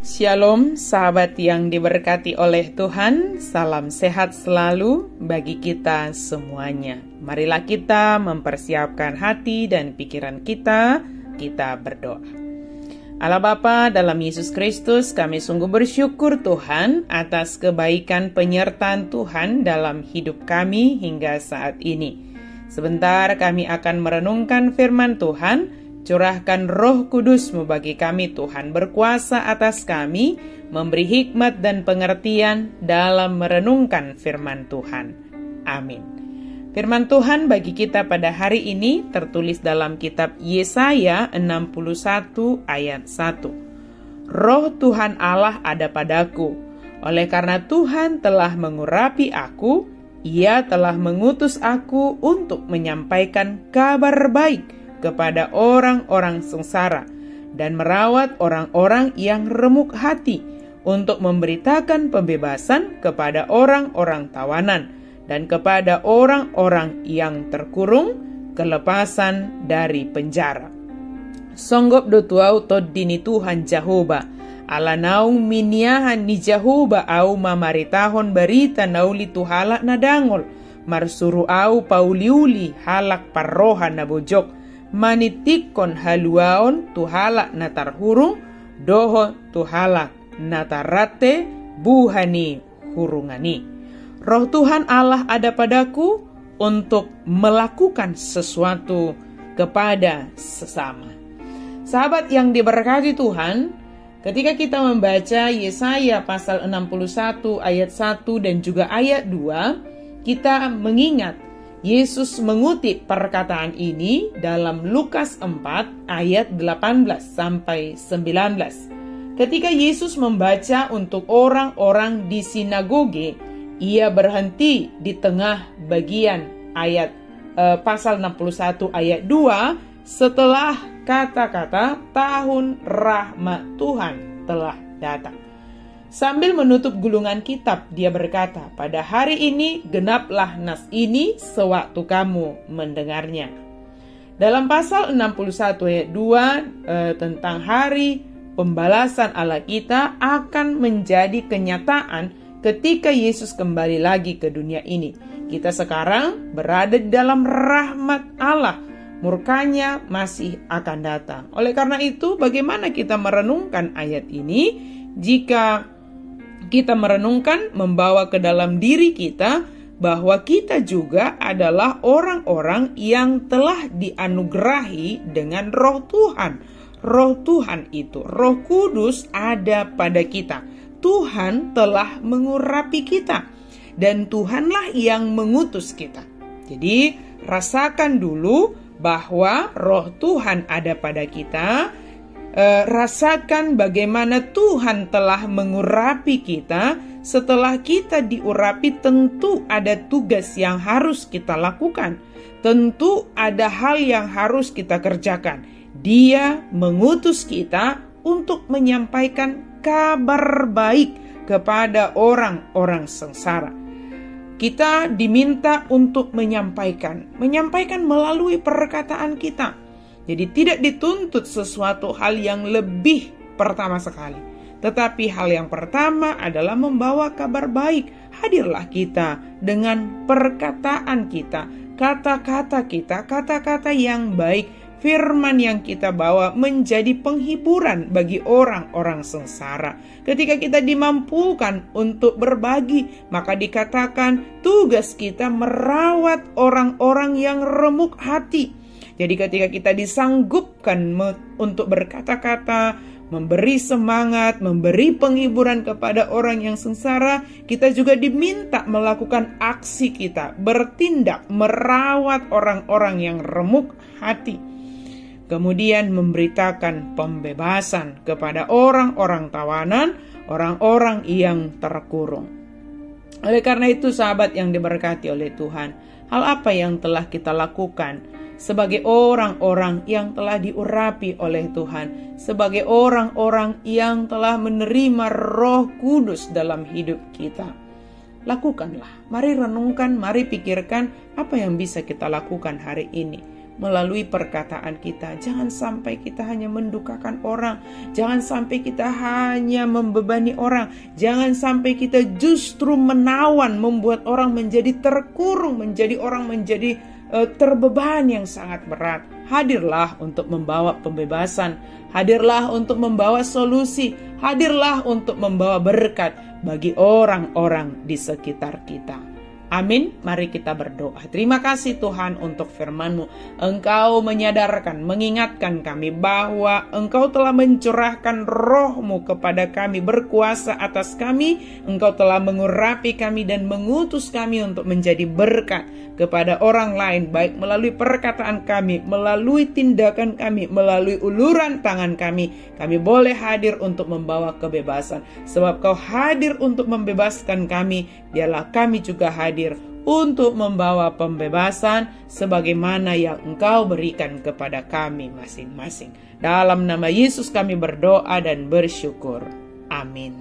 Shalom sahabat yang diberkati oleh Tuhan, salam sehat selalu bagi kita semuanya. Marilah kita mempersiapkan hati dan pikiran kita berdoa. Allah Bapa dalam Yesus Kristus, kami sungguh bersyukur Tuhan atas kebaikan penyertaan Tuhan dalam hidup kami hingga saat ini. Sebentar kami akan merenungkan firman Tuhan. Curahkan Roh Kudus-Mu bagi kami Tuhan, berkuasa atas kami, memberi hikmat dan pengertian dalam merenungkan firman Tuhan. Amin. Firman Tuhan bagi kita pada hari ini tertulis dalam kitab Yesaya 61 ayat 1. Roh Tuhan Allah ada padaku, oleh karena Tuhan telah mengurapi aku, Ia telah mengutus aku untuk menyampaikan kabar baik kepada orang-orang sengsara dan merawat orang-orang yang remuk hati, untuk memberitakan pembebasan kepada orang-orang tawanan dan kepada orang-orang yang terkurung kelepasan dari penjara. Songgop do tuau toddini Tuhan Jehovah ala naung miniahan ni Jehovah au mamaritahon berita nauli tuhala nadangol marsuru au pauliuli halak parroha nabojok manitikon haluaon tuhalak natarhurung doho tuhalak natarate buhani hurungani. Roh Tuhan Allah ada padaku untuk melakukan sesuatu kepada sesama. Sahabat yang diberkati Tuhan, ketika kita membaca Yesaya pasal 61 ayat 1 dan juga ayat 2, kita mengingat Yesus mengutip perkataan ini dalam Lukas 4 ayat 18 sampai 19. Ketika Yesus membaca untuk orang-orang di sinagoge, Ia berhenti di tengah bagian ayat pasal 61 ayat 2 setelah kata-kata tahun rahmat Tuhan telah datang. Sambil menutup gulungan kitab, Dia berkata, pada hari ini genaplah nas ini sewaktu kamu mendengarnya. Dalam pasal 61 ayat 2 tentang hari pembalasan Allah kita akan menjadi kenyataan ketika Yesus kembali lagi ke dunia ini. Kita sekarang berada di dalam rahmat Allah, murkanya masih akan datang. Oleh karena itu, bagaimana kita merenungkan ayat ini? Jika kita merenungkan, membawa ke dalam diri kita bahwa kita juga adalah orang-orang yang telah dianugerahi dengan Roh Tuhan. Roh Tuhan itu, Roh Kudus ada pada kita. Tuhan telah mengurapi kita dan Tuhanlah yang mengutus kita. Jadi rasakan dulu bahwa Roh Tuhan ada pada kita. Rasakan bagaimana Tuhan telah mengurapi kita. Setelah kita diurapi, tentu ada tugas yang harus kita lakukan. Tentu ada hal yang harus kita kerjakan. Dia mengutus kita untuk menyampaikan kabar baik kepada orang-orang sengsara. Kita diminta untuk menyampaikan melalui perkataan kita. Jadi tidak dituntut sesuatu hal yang lebih pertama sekali. Tetapi hal yang pertama adalah membawa kabar baik. Hadirlah kita dengan perkataan kita, kata-kata kita, kata-kata yang baik. Firman yang kita bawa menjadi penghiburan bagi orang-orang sengsara. Ketika kita dimampukan untuk berbagi, maka dikatakan tugas kita merawat orang-orang yang remuk hati. Jadi ketika kita disanggupkan untuk berkata-kata, memberi semangat, memberi penghiburan kepada orang yang sengsara, kita juga diminta melakukan aksi kita, bertindak, merawat orang-orang yang remuk hati. Kemudian memberitakan pembebasan kepada orang-orang tawanan, orang-orang yang terkurung. Oleh karena itu sahabat yang diberkati oleh Tuhan, hal apa yang telah kita lakukan sebagai orang-orang yang telah diurapi oleh Tuhan, sebagai orang-orang yang telah menerima Roh Kudus dalam hidup kita? Lakukanlah, mari renungkan, mari pikirkan apa yang bisa kita lakukan hari ini. melalui perkataan kita. Jangan sampai kita hanya mendukakan orang, jangan sampai kita hanya membebani orang, jangan sampai kita justru menawan, membuat orang menjadi terkurung, menjadi orang menjadi terbeban yang sangat berat. Hadirlah untuk membawa pembebasan, hadirlah untuk membawa solusi, hadirlah untuk membawa berkat bagi orang-orang di sekitar kita. Amin. Mari kita berdoa. Terima kasih Tuhan untuk firman-Mu. Engkau menyadarkan, mengingatkan kami bahwa Engkau telah mencurahkan Roh-Mu kepada kami, berkuasa atas kami. Engkau telah mengurapi kami dan mengutus kami untuk menjadi berkat kepada orang lain, baik melalui perkataan kami, melalui tindakan kami, melalui uluran tangan kami. Kami boleh hadir untuk membawa kebebasan. Sebab Kau hadir untuk membebaskan kami, biarlah kami juga hadir untuk membawa pembebasan sebagaimana yang Engkau berikan kepada kami masing-masing. Dalam nama Yesus kami berdoa dan bersyukur. Amin.